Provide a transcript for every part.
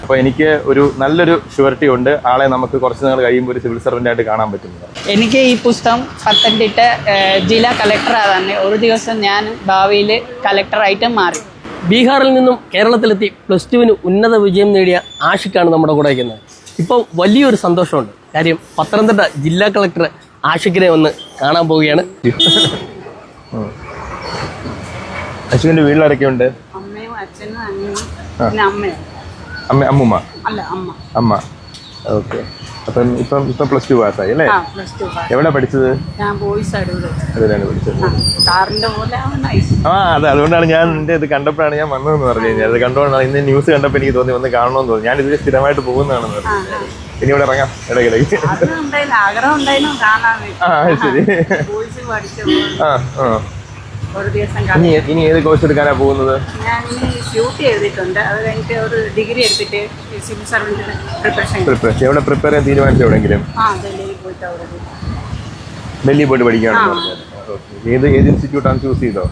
അപ്പോൾ എനിക്ക് ഒരു നല്ലൊരു ഷുവർട്ടി ഉണ്ട്, ആളെ നമുക്ക് കുറച്ച് നാൾ കഴിയുമ്പോൾ ഒരു സിവിൽ സർവൻ്റ് ആയിട്ട് കാണാൻ പറ്റുന്നത്. എനിക്ക് ഈ പുസ്തകം പത്തനംതിട്ട ജില്ലാ കളക്ടറാകാൻ ഒരു ദിവസം ഞാൻ ഭാവിയിൽ കളക്ടറായിട്ട് മാറി. ബീഹാറിൽ നിന്നും കേരളത്തിലെത്തി +2 ഉന്നത വിജയം നേടിയ ആഷിഖാണ് നമ്മുടെ കൂടെ ഇരിക്കുന്നത്. ഇപ്പോൾ വലിയൊരു സന്തോഷമുണ്ട്. കാര്യം പത്തനംതിട്ട ജില്ലാ കളക്ടർ ആഷിഖിനെ ഒന്ന് കാണാൻ പോവുകയാണ്. അശ്വിൻ്റെ വീട്ടിലാരൊക്കെ ഉണ്ട്? അമ്മയും അച്ഛനും അനിയനും പിന്നെ അമ്മയും. അമ്മൂമ്മ? അല്ല, അമ്മ. ഓക്കെ. അപ്പം ഇപ്പം +2 പാസ്സായി അല്ലേ? എവിടെ പഠിച്ചത്? ഞാൻ ബോയ്സ് അതിലാണ് പഠിച്ചത്. സാറിന്റെ പോലെ അതെ, അതുകൊണ്ടാണ് ഞാൻ എൻ്റെ ഇത് കണ്ടപ്പോഴാണ് ഞാൻ വന്നതെന്ന് പറഞ്ഞു കഴിഞ്ഞാൽ. അത് കണ്ടുകൊണ്ടാണ് ഇന്ന് ന്യൂസ് കണ്ടപ്പോൾ എനിക്ക് തോന്നി ഒന്ന് കാണണമെന്ന് തോന്നി. ഞാൻ ഇതിൽ സ്ഥിരമായിട്ട് പോകുന്നതാണെന്ന് പറഞ്ഞു. ഇനി ഇവിടെ ഇറങ്ങാം ഇടയ്ക്കിടയ്ക്ക്. ആഗ്രഹം ഉണ്ടായിരുന്നു കാണാൻ. ശരി. ഇനി ഏത് കോഴ്സ് എടുക്കാനാ പോകുന്നത്? ഞാൻ CUT എഴുതിയിട്ടുണ്ട്. അത് കഴിഞ്ഞിട്ട് ഒരു ഡിഗ്രി എടുത്തിട്ട് സിവിൽ സർവീസിന് പ്രിപ്പറേഷൻ. എവിടെ പ്രിപ്പയർ ചെയ്യാൻ തീരുമാനിച്ചു? എവിടെയെങ്കിലും ഡൽഹി പോയിട്ട് പഠിക്കുകയാണെന്ന് പറഞ്ഞത്. ഏത് ഇൻസ്റ്റിറ്റ്യൂട്ടാണ് ചൂസ് ചെയ്തോ?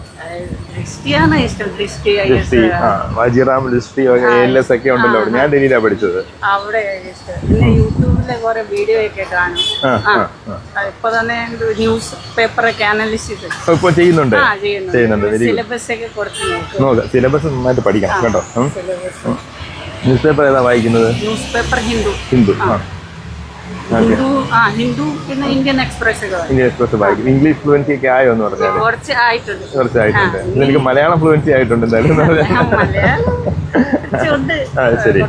വാജിറാം ദൃഷ്ടി ALS ഒക്കെ ഉണ്ടല്ലോ അവിടെ. ഞാൻ ഡൽഹിയിലാണ് പഠിച്ചത്. അവിടെ യൂട്യൂബിലെ കുറെ വീഡിയോ ഒക്കെ കാണും. ഇപ്പൊ തന്നെ ന്യൂസ് പേപ്പറൊക്കെ അനലിസ്റ്റ് ഇപ്പൊ ചെയ്യുന്നുണ്ട്. സിലബസ് ഒക്കെ കുറച്ച് നോക്കാം. സിലബസ് നന്നായിട്ട് പഠിക്കണം കേട്ടോ. ന്യൂസ് പേപ്പർ ഏതാ വായിക്കുന്നത്? News paper Hindu. ഹിന്ദു പിന്നെ ഇന്ത്യൻ എക്സ്പ്രസ് വായിക്കും. ഇംഗ്ലീഷ് ഫ്ലുവൻസി ഒക്കെ ആയോ എന്ന് പറഞ്ഞാൽ? കുറച്ചായിട്ടുണ്ട്. എനിക്ക് മലയാളം ഫ്ലുവൻസി ആയിട്ടുണ്ട് എന്തായാലും. ശരി.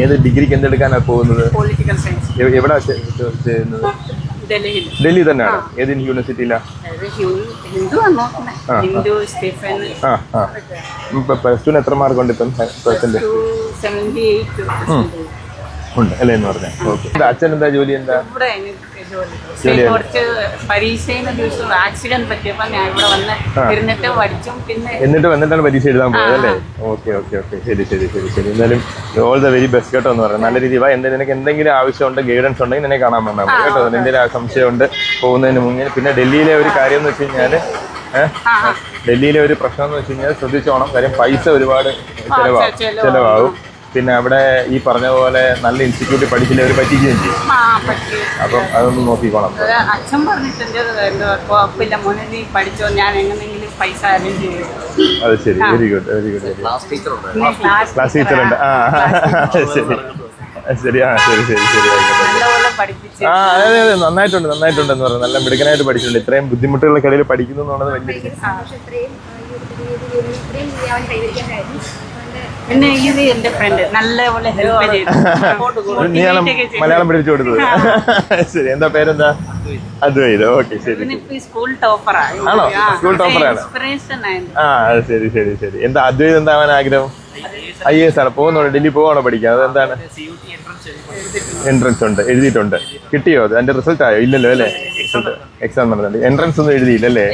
ഏത് ഡിഗ്രിക്ക് എന്തെടുക്കാനാ പോകുന്നത്? Political science. എവിടാ ചെയ്യുന്നത്? ഡൽഹി തന്നെയാണ്. ഏത് യൂണിവേഴ്സിറ്റിയിലാ? +2 എത്ര മാർക്ക് ഉണ്ട് ഇപ്പം? ഉണ്ട് അല്ലേ എന്ന് പറഞ്ഞാൽ. ഓക്കെ. അച്ഛൻ എന്താ ജോലി? എന്താ കുറച്ച് പരീക്ഷയുടെ ദിവസം ആക്സിഡന്റ് പറ്റിയപ്പോ ഞാൻ ഇവിടെ വന്ന് ഇരുന്നിട്ട് പഠിച്ചും എന്നിട്ട് വന്നിട്ടാണ് പരീക്ഷ എഴുതാൻ പോയത് അല്ലേ? ഓക്കെ. ശരി. എന്തായാലും ഓൾ ദ വെരി ബെസ്റ്റ് കേട്ടോ എന്ന് പറയാം. നല്ല രീതിയിൽ നിനക്ക് എന്തെങ്കിലും ആവശ്യമുണ്ട്, ഗൈഡൻസ് ഉണ്ടെങ്കിൽ നിന്നെ കാണാൻ വന്നാൽ മതി കേട്ടോ. എന്തെങ്കിലും സംശയമുണ്ട് പോകുന്നതിന് മുന്നേ. പിന്നെ ഡൽഹിയിലെ ഒരു കാര്യം എന്ന് വെച്ച് കഴിഞ്ഞാൽ ഡൽഹിയിലെ ഒരു പ്രശ്നം എന്ന് വെച്ച് കഴിഞ്ഞാൽ ശ്രദ്ധിച്ചോണം. കാര്യം പൈസ ഒരുപാട് ചിലവാകും. പിന്നെ അവിടെ ഈ പറഞ്ഞ പോലെ നല്ല ഇൻസ്റ്റിറ്റ്യൂട്ടിൽ പഠിച്ചില്ല അവർ പറ്റിക്കുകയും ചെയ്യും. അപ്പം അതൊന്ന് നോക്കിക്കോണം. അച്ഛൻ പറഞ്ഞിട്ടുണ്ട് മോനെ നീ പഠിച്ചോ, ഞാൻ എങ്ങനെയെങ്കിലും പൈസ അറേഞ്ച് ചെയ്യും. അത് ശരി. Very good. ക്ലാസ് ടീച്ചർ ഉണ്ട്. ശരി. അതെ നന്നായിട്ടുണ്ടെന്ന് പറഞ്ഞു. നല്ല മിടുക്കനായിട്ട് പഠിച്ചിട്ടുണ്ട്. ഇത്രയും ബുദ്ധിമുട്ടുകൾക്കിടയിൽ പഠിക്കുന്നു എന്നുള്ളത് വലിയ. പിന്നെ ഇത് എന്റെ ഫ്രണ്ട് നല്ലപോലെ ഹെൽപ്പ് ചെയ്തു. മലയാളം പഠിപ്പിച്ചു കൊടുത്തത്. ശരി. എന്താ പേരെന്താ? അദ്വൈത്. ഓക്കെ. ശരി. സ്കൂൾ ടോപ്പറാണ്. ആണോ? സ്കൂൾ ടോപ്പറാണ്. ശരി. എന്താ അദ്വൈത് എന്താവാൻ ആഗ്രഹം? IAS ആണ്. പോകുന്നുണ്ട്. ഡൽഹി പോവാണോ പഠിക്കാൻ? അതെന്താണ്? എൻട്രൻസ് ഉണ്ട്. എഴുതിയിട്ടുണ്ട്. കിട്ടിയോ? അതിന്റെ റിസൾട്ട് ആയോ? ഇല്ലല്ലോ അല്ലേ? എക്സാം നടന്നുണ്ട്. എൻട്രൻസ് ഒന്നും എഴുതിയില്ലല്ലേ?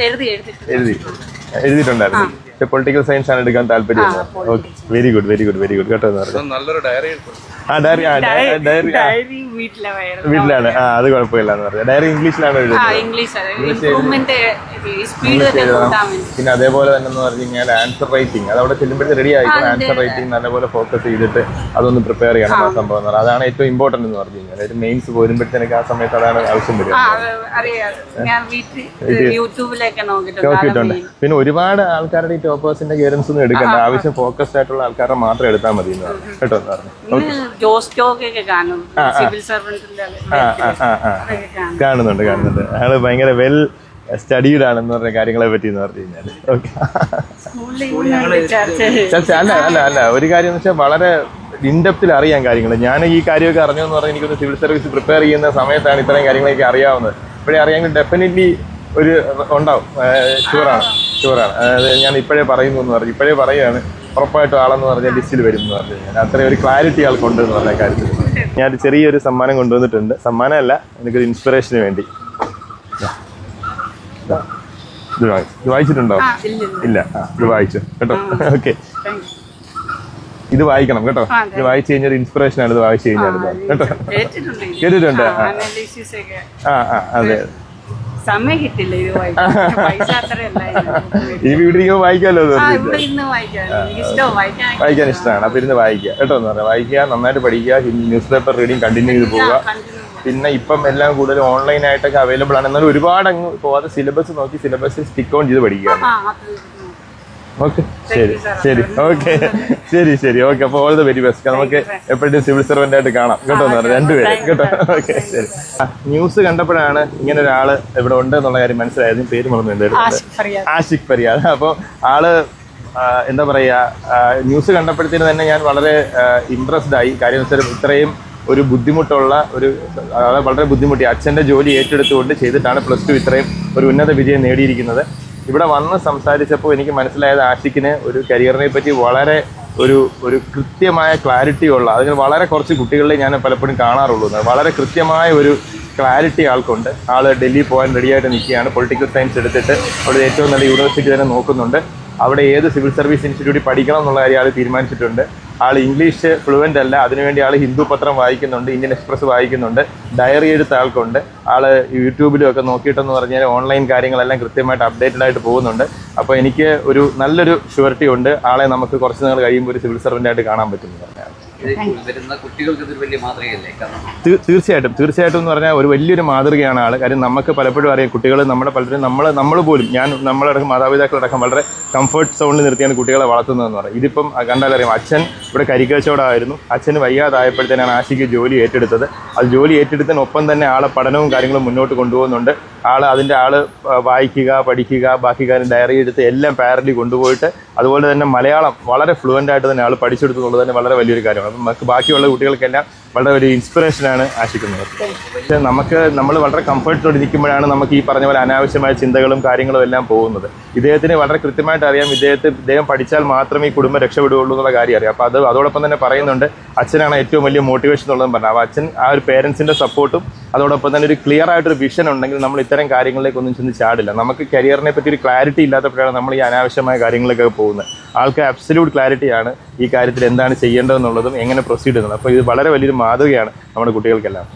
എഴുതിയിട്ടുണ്ടായിരുന്നു. പൊളിറ്റിക്കൽ സയൻസ് ആണ് എടുക്കാൻ താല്പര്യം. ഓക്കെ. വെരി ഗുഡ് കേട്ടോ എന്ന് പറഞ്ഞു. നല്ലൊരു ഡയറി. വീട്ടിലാണ്. അത് കുഴപ്പമില്ല എന്ന് പറഞ്ഞു. ഡയറി ഇംഗ്ലീഷിലാണ് പിന്നെ അതേപോലെ തന്നെ എന്ന് പറഞ്ഞു കഴിഞ്ഞാൽ ആൻസർ റൈറ്റിംഗ് അത് അവിടെ ചെല്ലുമ്പോഴത്തെ റെഡി ആയിരിക്കും. ആൻസർ റൈറ്റിംഗ് നല്ലപോലെ ഫോക്കസ് ചെയ്തിട്ട് അതൊന്ന് പ്രിപ്പയർ ചെയ്യണം. ആ സംഭവം എന്ന് പറഞ്ഞാൽ അതാണ് ഏറ്റവും ഇമ്പോർട്ടന്റ് എന്ന് പറഞ്ഞു കഴിഞ്ഞാൽ. ഒരു മെയിൻസ് പോരുമ്പോഴത്തേക്ക് ആ സമയത്ത് അതാണ് ആവശ്യം വരിക. നോക്കിയിട്ടുണ്ട്. പിന്നെ ഒരുപാട് ആൾക്കാരുടെ ഈ ടോപ്പേഴ്സിന്റെ ഗൈഡൻസ് ഒന്നും എടുക്കണ്ട. ആവശ്യം ഫോക്കസ്ഡ് ആയിട്ടുള്ള ആൾക്കാരെ മാത്രം എടുത്താൽ മതി കേട്ടോ എന്ന് പറഞ്ഞു. കാണുന്നുണ്ട്. അയാള് ഭയങ്കര വെൽ സ്റ്റഡീഡ് ആണെന്ന് പറഞ്ഞ കാര്യങ്ങളെ പറ്റി എന്ന് പറഞ്ഞു കഴിഞ്ഞാൽ. ഓക്കെ. അല്ല ഒരു കാര്യം എന്ന് വെച്ചാൽ വളരെ ഇൻഡെപ്തിൽ അറിയാൻ കാര്യങ്ങൾ. ഞാൻ ഈ കാര്യമൊക്കെ അറിഞ്ഞു എന്ന് പറഞ്ഞാൽ എനിക്കൊന്ന് സിവിൽ സർവീസ് പ്രിപ്പയർ ചെയ്യുന്ന സമയത്താണ് ഇത്രയും കാര്യങ്ങളൊക്കെ അറിയാവുന്നത്. ഇപ്പോഴേ അറിയാമെങ്കിൽ ഡെഫിനറ്റ്ലി ഒരു ഉണ്ടാവും. ഷുവറാണ്. അതായത് ഞാൻ ഇപ്പോഴേ പറയുന്നു എന്ന് പറഞ്ഞു. ഇപ്പോഴേ പറയുകയാണ് ഉറപ്പായിട്ടും ആളെന്ന് പറഞ്ഞാൽ ലിസ്റ്റിൽ വരും എന്ന് പറഞ്ഞു കഴിഞ്ഞാൽ. അത്രയും ഒരു ക്ലാരിറ്റി ആൾക്കുണ്ട് എന്ന് പറഞ്ഞ കാര്യത്തിൽ. ഞാനൊരു ചെറിയൊരു സമ്മാനം കൊണ്ടുവന്നിട്ടുണ്ട്. സമ്മാനമല്ല, എനിക്കൊരു ഇൻസ്പിറേഷന് വേണ്ടി. ഇത് വായിച്ചിട്ടുണ്ടോ? ഇല്ല. ഇത് വായിച്ചു കേട്ടോ. ഓക്കെ. ഇത് വായിക്കണം കേട്ടോ. ഇത് വായിച്ചു കഴിഞ്ഞാൽ ഇൻസ്പിറേഷൻ ആണ്. ഇത് വായിച്ചു കഴിഞ്ഞാൽ കേട്ടോ. കേട്ടിട്ടുണ്ട്. അതെ. സമയം കിട്ടില്ല ഇത് വായിക്കാൻ. പൈസ അത്രയല്ല ഈ വീട്ടിൽ വായിക്കാമല്ലോ അത്. ഇവിടെ ഇരുന്ന് വായിക്കാൻ എനിക്ക് ഇഷ്ടവും വായിക്കാൻ ഇഷ്ടമാണ്. അപ്പൊ ഇരുന്ന് വായിക്കുക കേട്ടോ എന്ന് പറഞ്ഞാൽ വായിക്കുക, നന്നായിട്ട് പഠിക്കുക, ന്യൂസ് പേപ്പർ റീഡിങ് കണ്ടിന്യൂ ചെയ്ത് പോവുക. പിന്നെ ഇപ്പം എല്ലാം കൂടുതൽ ഓൺലൈൻ ആയിട്ടൊക്കെ അവൈലബിൾ ആണ്. എന്നാലും ഒരുപാട് അങ്ങ് പോവാതെ സിലബസ് നോക്കി സിലബസ് സ്റ്റിക്ക് ഓൺ ചെയ്ത് പഠിക്കുക. ഓക്കെ ശരി ശരി ഓക്കെ ശരി ഓക്കെ. അപ്പോൾ ഓൾ ദ വെരി ബെസ്റ്റ്. നമുക്ക് എപ്പോഴും സിവിൽ സർവൻ്റ് ആയിട്ട് കാണാം കേട്ടോ എന്ന് പറഞ്ഞു രണ്ടുപേരും കേട്ടോ. ഓക്കെ ശരി. ന്യൂസ് കണ്ടപ്പോഴാണ് ഇങ്ങനെ ഒരാൾ ഇവിടെ ഉണ്ട് എന്നുള്ള കാര്യം മനസ്സിലായത്. പേര് മറന്നു എന്തായിരുന്നു? ആഷിഖ് ഫരിയാദ്. അപ്പോൾ ആള് എന്താ പറയുക, ന്യൂസ് കണ്ടപ്പോഴത്തേന് തന്നെ ഞാൻ വളരെ ഇംപ്രസ്ഡ് ആയി. കാര്യം വെച്ചാൽ ഇത്രയും ഒരു ബുദ്ധിമുട്ടുള്ള അതായത് വളരെ ബുദ്ധിമുട്ടി അച്ഛൻ്റെ ജോലി ഏറ്റെടുത്തുകൊണ്ട് ചെയ്തിട്ടാണ് +2 ഇത്രയും ഒരു ഉന്നത വിജയം നേടിയിരിക്കുന്നത്. ഇവിടെ വന്ന് സംസാരിച്ചപ്പോൾ എനിക്ക് മനസ്സിലായത് ആഷിക്കിന് ഒരു കരിയറിനെ പറ്റി വളരെ ഒരു കൃത്യമായ ക്ലാരിറ്റി ഉള്ള, അതിന് വളരെ കുറച്ച് കുട്ടികളെ ഞാൻ പലപ്പോഴും കാണാറുള്ളൂ. വളരെ കൃത്യമായ ഒരു ക്ലാരിറ്റി ആൾക്കുണ്ട്. ആൾ ഡൽഹി പോകാൻ റെഡിയായിട്ട് നിൽക്കുകയാണ്. പൊളിറ്റിക്കൽ സയൻസ് എടുത്തിട്ട് അവിടെ ഏറ്റവും നല്ല യൂണിവേഴ്സിറ്റി തന്നെ നോക്കുന്നുണ്ട്. അവിടെ ഏത് സിവിൽ സർവീസ് ഇൻസ്റ്റിറ്റ്യൂട്ടിൽ പഠിക്കണം എന്നുള്ള കാര്യം ആൾ തീരുമാനിച്ചിട്ടുണ്ട്. ആൾ ഇംഗ്ലീഷ് ഫ്ലുവൻ്റ് അല്ല, അതിനുവേണ്ടി ആൾ ഹിന്ദു പത്രം വായിക്കുന്നുണ്ട്, ഇന്ത്യൻ എക്സ്പ്രസ് വായിക്കുന്നുണ്ട്, ഡയറി എഴുത്ത ആൾക്കുണ്ട്. ആൾ യൂട്യൂബിലും ഒക്കെ നോക്കിയിട്ടെന്ന് പറഞ്ഞാൽ ഓൺലൈൻ കാര്യങ്ങളെല്ലാം കൃത്യമായിട്ട് അപ്ഡേറ്റഡ് ആയിട്ട് പോകുന്നുണ്ട്. അപ്പോൾ എനിക്ക് ഒരു നല്ലൊരു ഷുവറിറ്റി ഉണ്ട് ആളെ നമുക്ക് കുറച്ച് നാൾ കഴിയുമ്പോൾ ഒരു സിവിൽ സർവൻ്റ് കാണാൻ പറ്റുമെന്ന് പറഞ്ഞാൽ. വരുന്ന കുട്ടികൾക്ക് ഇതൊരു വലിയ മാതൃകയല്ലേ? തീർച്ചയായിട്ടും എന്ന് പറഞ്ഞാൽ ഒരു വലിയൊരു മാതൃകയാണ് ആൾ. കാര്യം നമുക്ക് പലപ്പോഴും അറിയാം കുട്ടികൾ നമ്മുടെ പലരും നമ്മൾ പോലും നമ്മളടക്കം മാതാപിതാക്കളടക്കം വളരെ കംഫർട്ട് സോണിൽ നിർത്തിയാണ് കുട്ടികളെ വളർത്തുന്നതെന്ന് പറയും. ഇതിപ്പം കണ്ടാലറിയാം, അച്ഛൻ ഇവിടെ കരിക്കച്ചവടമായിരുന്നു. അച്ഛന് വയ്യാതായപ്പോഴത്തേനാണ് ആഷിക്ക് ജോലി ഏറ്റെടുത്തത്. അത് ജോലി ഏറ്റെടുത്തതിനൊപ്പം തന്നെ ആളെ പഠനവും കാര്യങ്ങളും മുന്നോട്ട് കൊണ്ടുപോകുന്നുണ്ട്. ആൾ വായിക്കുക, പഠിക്കുക, ബാക്കി കാര്യം ഡയറി എടുത്ത് എല്ലാം പാരലി കൊണ്ടുപോയിട്ട് അതുപോലെ തന്നെ മലയാളം വളരെ ഫ്ലുവൻ്റ് ആയിട്ട് തന്നെ ആൾ പഠിച്ചെടുത്തുള്ളത് തന്നെ വളരെ വലിയൊരു കാര്യമാണ്. അപ്പം നമുക്ക് ബാക്കിയുള്ള കുട്ടികൾക്കെല്ലാം വളരെ ഒരു ഇൻസ്പിറേഷനാണ് ആശിക്കുന്നത്. പക്ഷേ നമ്മൾ വളരെ കംഫർട്ടോടെ ഇരിക്കുമ്പോഴാണ് നമുക്ക് ഈ പറഞ്ഞ പോലെ അനാവശ്യമായ ചിന്തകളും കാര്യങ്ങളും എല്ലാം പോകുന്നത്. ഇദ്ദേഹത്തിന് വളരെ കൃത്യമായിട്ട് അറിയാം ഇദ്ദേഹം പഠിച്ചാൽ മാത്രമേ ഈ കുടുംബം രക്ഷപ്പെടുകയുള്ളൂ എന്നുള്ള കാര്യം അറിയാം. അപ്പോൾ അതോടൊപ്പം തന്നെ പറയുന്നുണ്ട് അച്ഛനാണ് ഏറ്റവും വലിയ മോട്ടിവേഷൻ എന്നുള്ളതെന്ന് പറഞ്ഞത്. അപ്പോൾ അച്ഛൻ ആ ഒരു പേരൻസിൻ്റെ സപ്പോർട്ടും അതോടൊപ്പം തന്നെ ഒരു ക്ലിയർ ആയിട്ടൊരു വിഷൻ ഉണ്ടെങ്കിൽ നമ്മൾ ഇത്തരം കാര്യങ്ങളിലേക്കൊന്നും ചെന്ന് ചാടില്ല. നമുക്ക് കരിയറിനെ പറ്റി ഒരു ക്ലാരിറ്റി ഇല്ലാത്തപ്പോഴാണ് നമ്മൾ ഈ അനാവശ്യമായ കാര്യങ്ങളിലേക്കൊക്കെ പോകുന്നത്. ആൾക്ക് അബ്സല്യൂട്ട് ക്ലാരിറ്റിയാണ് ഈ കാര്യത്തിൽ എന്താണ് ചെയ്യേണ്ടതെന്നുള്ളതും എങ്ങനെ പ്രൊസീഡ് ചെയ്യുന്നത്. അപ്പോൾ ഇത് വളരെ വലിയൊരു മാതൃകയാണ് നമ്മുടെ കുട്ടികൾക്കെല്ലാം.